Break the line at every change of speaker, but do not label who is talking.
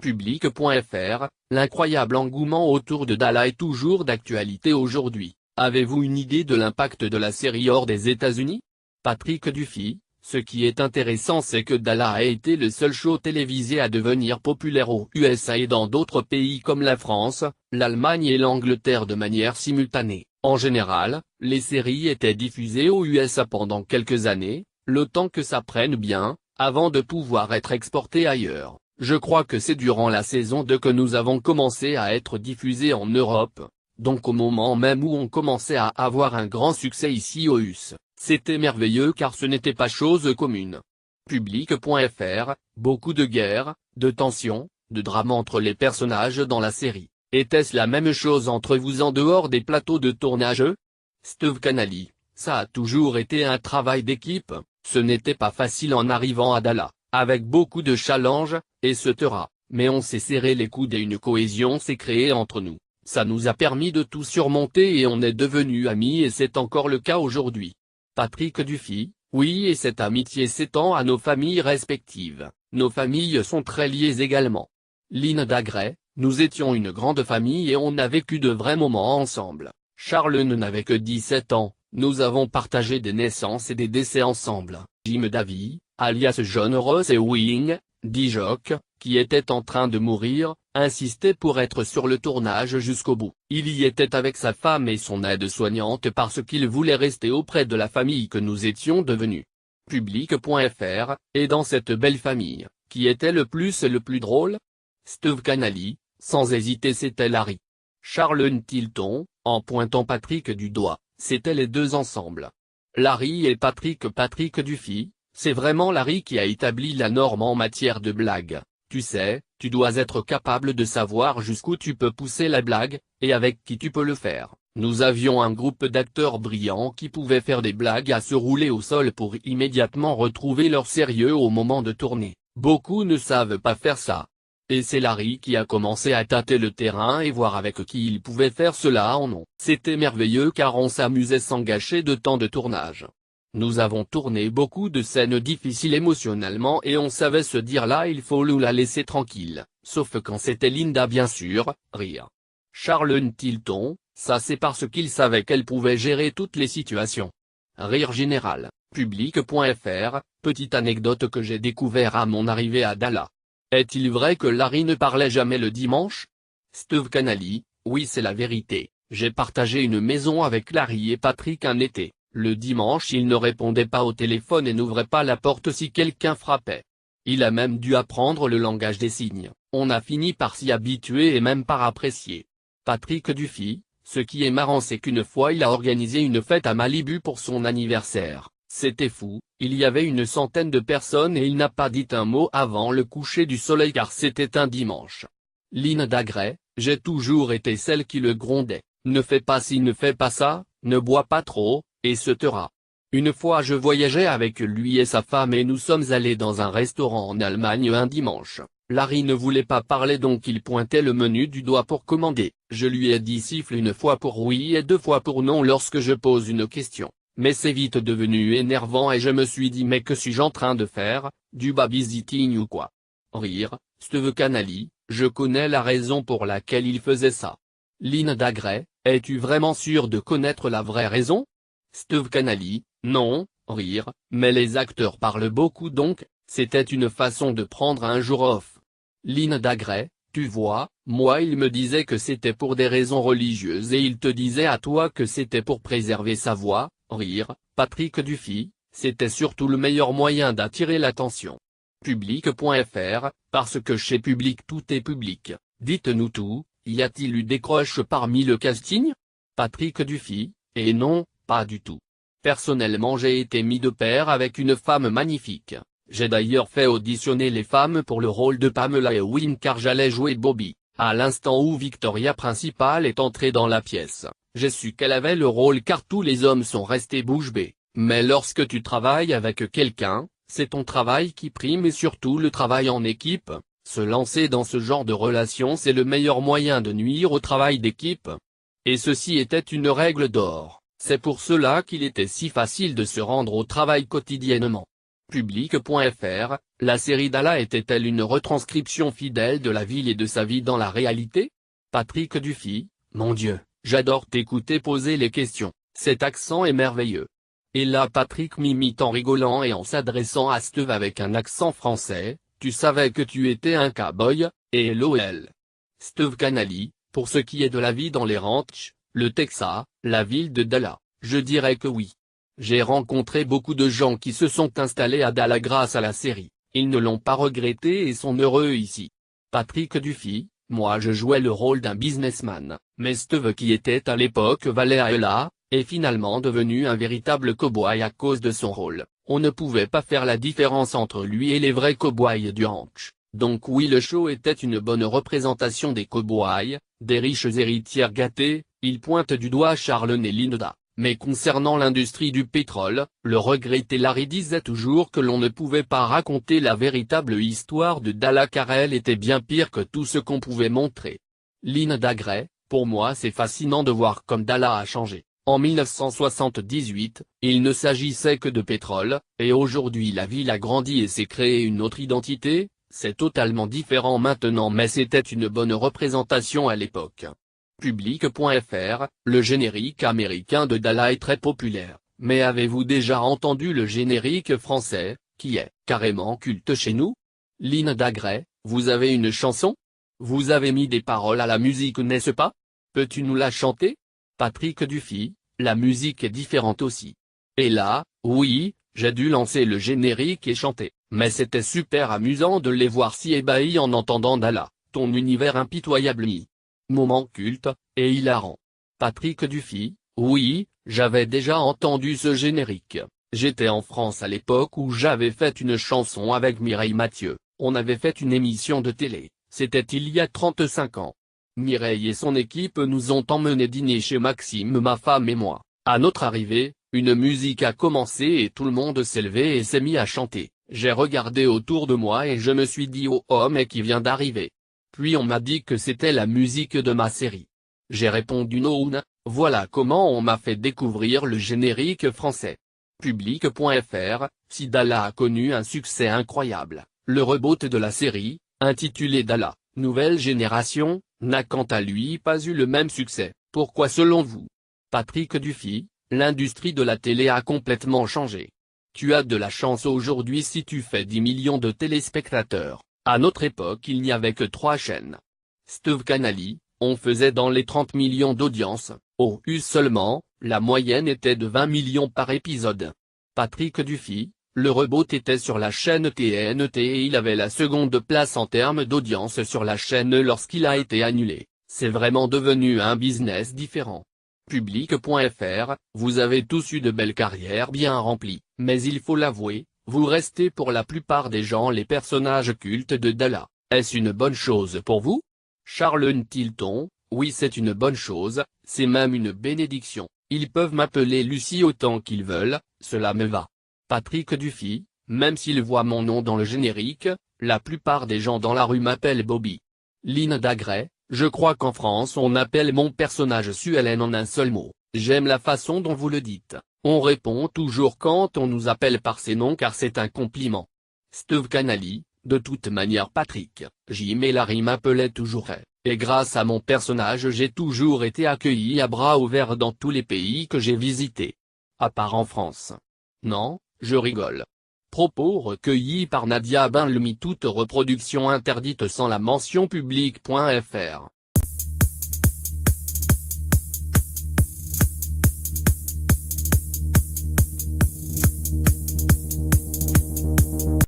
Public.fr, l'incroyable engouement autour de Dalla est toujours d'actualité aujourd'hui. Avez-vous une idée de l'impact de la série hors des États-Unis? Patrick Duffy, ce qui est intéressant c'est que Dalla a été le seul show télévisé à devenir populaire aux USA et dans d'autres pays comme la France, l'Allemagne et l'Angleterre de manière simultanée. En général, les séries étaient diffusées aux USA pendant quelques années, le temps que ça prenne bien, avant de pouvoir être exportées ailleurs. Je crois que c'est durant la saison 2 que nous avons commencé à être diffusés en Europe, donc au moment même où on commençait à avoir un grand succès ici aux US. C'était merveilleux car ce n'était pas chose commune. Public.fr, beaucoup de guerres, de tensions, de drames entre les personnages dans la série. Était-ce la même chose entre vous en dehors des plateaux de tournage? Steve Canally, ça a toujours été un travail d'équipe, ce n'était pas facile en arrivant à Dalla, avec beaucoup de challenges, etc. Mais on s'est serré les coudes et une cohésion s'est créée entre nous. Ça nous a permis de tout surmonter et on est devenus amis et c'est encore le cas aujourd'hui. Patrick Duffy, oui et cette amitié s'étend à nos familles respectives, nos familles sont très liées également. Linda Gray, nous étions une grande famille et on a vécu de vrais moments ensemble. Charles n'avait que 17 ans, nous avons partagé des naissances et des décès ensemble. Jim Davy, alias John Ross Ewing, dit Jock, qui était en train de mourir, insistait pour être sur le tournage jusqu'au bout. Il y était avec sa femme et son aide-soignante parce qu'il voulait rester auprès de la famille que nous étions devenus. Public.fr, et dans cette belle famille, qui était le plus drôle? Steve Canally, sans hésiter c'était Larry. Charles Tilton, en pointant Patrick du doigt, c'étaient les deux ensemble. Larry et Patrick Duffy, c'est vraiment Larry qui a établi la norme en matière de blague. Tu sais, tu dois être capable de savoir jusqu'où tu peux pousser la blague, et avec qui tu peux le faire. Nous avions un groupe d'acteurs brillants qui pouvaient faire des blagues à se rouler au sol pour immédiatement retrouver leur sérieux au moment de tourner. Beaucoup ne savent pas faire ça. Et c'est Larry qui a commencé à tâter le terrain et voir avec qui il pouvait faire cela en non. C'était merveilleux car on s'amusait sans gâcher de temps de tournage. Nous avons tourné beaucoup de scènes difficiles émotionnellement et on savait se dire là il faut nous la laisser tranquille, sauf quand c'était Linda bien sûr, rire. Charles Tilton, ça c'est parce qu'il savait qu'elle pouvait gérer toutes les situations. Rire général. Public.fr, petite anecdote que j'ai découvert à mon arrivée à Dalla. Est-il vrai que Larry ne parlait jamais le dimanche? Steve Canally, oui c'est la vérité, j'ai partagé une maison avec Larry et Patrick un été. Le dimanche il ne répondait pas au téléphone et n'ouvrait pas la porte si quelqu'un frappait. Il a même dû apprendre le langage des signes, on a fini par s'y habituer et même par apprécier. Patrick Duffy, ce qui est marrant c'est qu'une fois il a organisé une fête à Malibu pour son anniversaire, c'était fou, il y avait une centaine de personnes et il n'a pas dit un mot avant le coucher du soleil car c'était un dimanche. Linda Gray, j'ai toujours été celle qui le grondait, ne fais pas ci ne fais pas ça, ne bois pas trop, etc. Une fois je voyageais avec lui et sa femme et nous sommes allés dans un restaurant en Allemagne un dimanche. Larry ne voulait pas parler donc il pointait le menu du doigt pour commander. Je lui ai dit siffle une fois pour oui et deux fois pour non lorsque je pose une question. Mais c'est vite devenu énervant et je me suis dit mais que suis-je en train de faire, du babysitting ou quoi? Rire, Steve Canally, je connais la raison pour laquelle il faisait ça. Linda Gray, es-tu vraiment sûr de connaître la vraie raison? Steve Canally, non, rire, mais les acteurs parlent beaucoup donc, c'était une façon de prendre un jour off. Linda Gray, tu vois, moi il me disait que c'était pour des raisons religieuses et il te disait à toi que c'était pour préserver sa voix, rire, Patrick Duffy, c'était surtout le meilleur moyen d'attirer l'attention. Public.fr, parce que chez Public tout est public, dites-nous tout, y a-t-il eu des croches parmi le casting? Patrick Duffy, et non, pas du tout. Personnellement j'ai été mis de pair avec une femme magnifique, j'ai d'ailleurs fait auditionner les femmes pour le rôle de Pamela Ewing car j'allais jouer Bobby, à l'instant où Victoria principale est entrée dans la pièce, j'ai su qu'elle avait le rôle car tous les hommes sont restés bouche bée, mais lorsque tu travailles avec quelqu'un, c'est ton travail qui prime et surtout le travail en équipe, se lancer dans ce genre de relation c'est le meilleur moyen de nuire au travail d'équipe. Et ceci était une règle d'or. C'est pour cela qu'il était si facile de se rendre au travail quotidiennement. Public.fr, la série Dalla était-elle une retranscription fidèle de la ville et de sa vie dans la réalité? Patrick Dufy, mon Dieu, j'adore t'écouter poser les questions, cet accent est merveilleux. Et là Patrick m'imite en rigolant et en s'adressant à Steve avec un accent français, tu savais que tu étais un cow-boy, et LOL. Steve Canali, pour ce qui est de la vie dans les ranchs, le Texas, la ville de Dalla, je dirais que oui. J'ai rencontré beaucoup de gens qui se sont installés à Dalla grâce à la série, ils ne l'ont pas regretté et sont heureux ici. Patrick Dufy, moi je jouais le rôle d'un businessman, mais Steve qui était à l'époque valet à Ella, est finalement devenu un véritable cow-boy à cause de son rôle. On ne pouvait pas faire la différence entre lui et les vrais cow-boys du ranch. Donc oui, le show était une bonne représentation des cow-boys, des riches héritières gâtées. Il pointe du doigt Charlene et Linda. Mais concernant l'industrie du pétrole, le regretté Larry disait toujours que l'on ne pouvait pas raconter la véritable histoire de Dalla car elle était bien pire que tout ce qu'on pouvait montrer. Linda Gray, pour moi c'est fascinant de voir comme Dalla a changé. En 1978, il ne s'agissait que de pétrole, et aujourd'hui la ville a grandi et s'est créée une autre identité, c'est totalement différent maintenant mais c'était une bonne représentation à l'époque. Public.fr, le générique américain de Dalla est très populaire, mais avez-vous déjà entendu le générique français, qui est carrément culte chez nous? Linda Gray, vous avez une chanson? Vous avez mis des paroles à la musique n'est-ce pas? Peux-tu nous la chanter? Patrick Dufy, la musique est différente aussi. Et là, oui, j'ai dû lancer le générique et chanter, mais c'était super amusant de les voir si ébahis en entendant Dalla, ton univers impitoyable. Moment culte, et hilarant. Patrick Dufy, oui, j'avais déjà entendu ce générique. J'étais en France à l'époque où j'avais fait une chanson avec Mireille Mathieu, on avait fait une émission de télé, c'était il y a 35 ans. Mireille et son équipe nous ont emmenés dîner chez Maxime ma femme et moi. À notre arrivée, une musique a commencé et tout le monde s'est levé et s'est mis à chanter. J'ai regardé autour de moi et je me suis dit oh mais qui vient d'arriver. Puis on m'a dit que c'était la musique de ma série. J'ai répondu non, voilà comment on m'a fait découvrir le générique français. Public.fr, si Dalla a connu un succès incroyable, le reboot de la série, intitulé Dalla, nouvelle génération, n'a quant à lui pas eu le même succès. Pourquoi selon vous? Patrick Dufy, l'industrie de la télé a complètement changé. Tu as de la chance aujourd'hui si tu fais 10 millions de téléspectateurs. À notre époque il n'y avait que 3 chaînes. Steve Canali, on faisait dans les 30 millions d'audience, au US seulement, la moyenne était de 20 millions par épisode. Patrick Dufy, le reboot était sur la chaîne TNT et il avait la seconde place en termes d'audience sur la chaîne lorsqu'il a été annulé. C'est vraiment devenu un business différent. Public.fr, vous avez tous eu de belles carrières bien remplies, mais il faut l'avouer, vous restez pour la plupart des gens les personnages cultes de Dalla. Est-ce une bonne chose pour vous? Charlene Tilton, oui c'est une bonne chose, c'est même une bénédiction, ils peuvent m'appeler Lucie autant qu'ils veulent, cela me va. Patrick Dufy, même s'il voit mon nom dans le générique, la plupart des gens dans la rue m'appellent Bobby. Linda Gray, je crois qu'en France on appelle mon personnage Suellen en un seul mot, j'aime la façon dont vous le dites, on répond toujours quand on nous appelle par ces noms car c'est un compliment. Steve Canali, de toute manière Patrick, Jim et Larry m'appelaient toujours et grâce à mon personnage j'ai toujours été accueilli à bras ouverts dans tous les pays que j'ai visités. À part en France. Non, je rigole. Propos recueillis par Nadia Benlumi, toute reproduction interdite sans la mention publique.fr.